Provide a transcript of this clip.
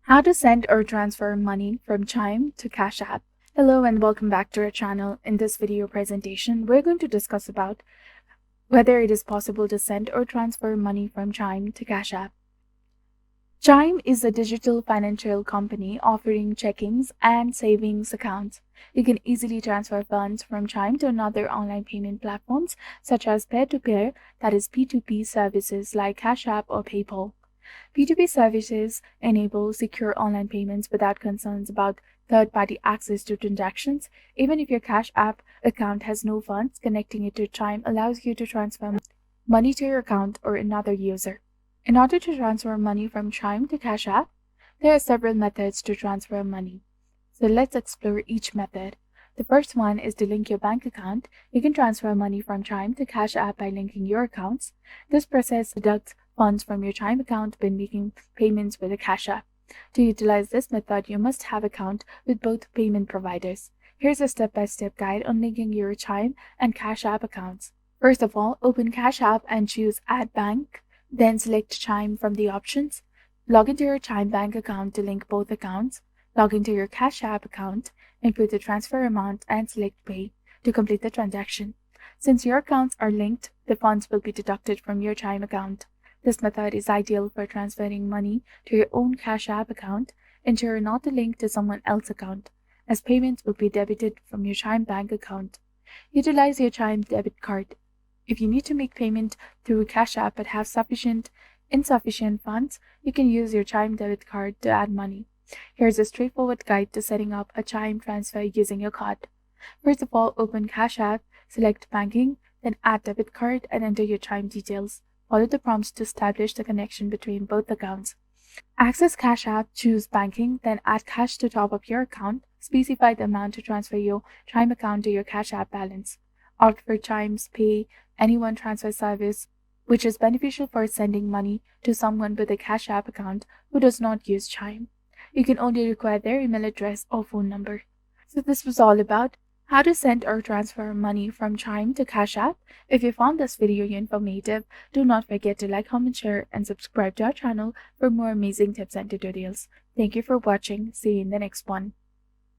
How to send or transfer money from Chime to Cash App. Hello and welcome back to our channel. In this video presentation, we're going to discuss about whether it is possible to send or transfer money from Chime to Cash App. Chime is a digital financial company offering checkings and savings accounts. You can easily transfer funds from Chime to another online payment platforms such as peer-to-peer, that is P2P services like Cash App or PayPal. P2P services enable secure online payments without concerns about third-party access to transactions. Even if your Cash App account has no funds, connecting it to Chime allows you to transfer money to your account or another user. In order to transfer money from Chime to Cash App, there are several methods to transfer money. So let's explore each method. The first one is to link your bank account. You can transfer money from Chime to Cash App by linking your accounts. This process deducts funds from your Chime account when making payments with a Cash App. To utilize this method, you must have an account with both payment providers. Here's a step-by-step guide on linking your Chime and Cash App accounts. First of all, open Cash App and choose Add Bank. Then select Chime from the options. Log into your Chime bank account to link both accounts. Log into your Cash App account, input the transfer amount, and select Pay to complete the transaction. Since your accounts are linked, the funds will be deducted from your Chime account. This method is ideal for transferring money to your own Cash App account. Ensure not to link to someone else's account, as payments will be debited from your Chime bank account. Utilize your Chime debit card. If you need to make payment through Cash App but have insufficient funds, you can use your Chime debit card to add money. Here's a straightforward guide to setting up a Chime transfer using your card. First of all, open Cash App, select Banking, then add debit card and enter your Chime details. Follow the prompts to establish the connection between both accounts. Access Cash App, choose Banking, then add cash to top up your account. Specify the amount to transfer your Chime account to your Cash App balance. Opt for Chime's Pay Anyone transfer service, which is beneficial for sending money to someone with a Cash App account who does not use Chime. You can only require their email address or phone number. So this was all about how to send or transfer money from Chime to Cash App. If you found this video informative, do not forget to like, comment, share, and subscribe to our channel for more amazing tips and tutorials. Thank you for watching. See you in the next one.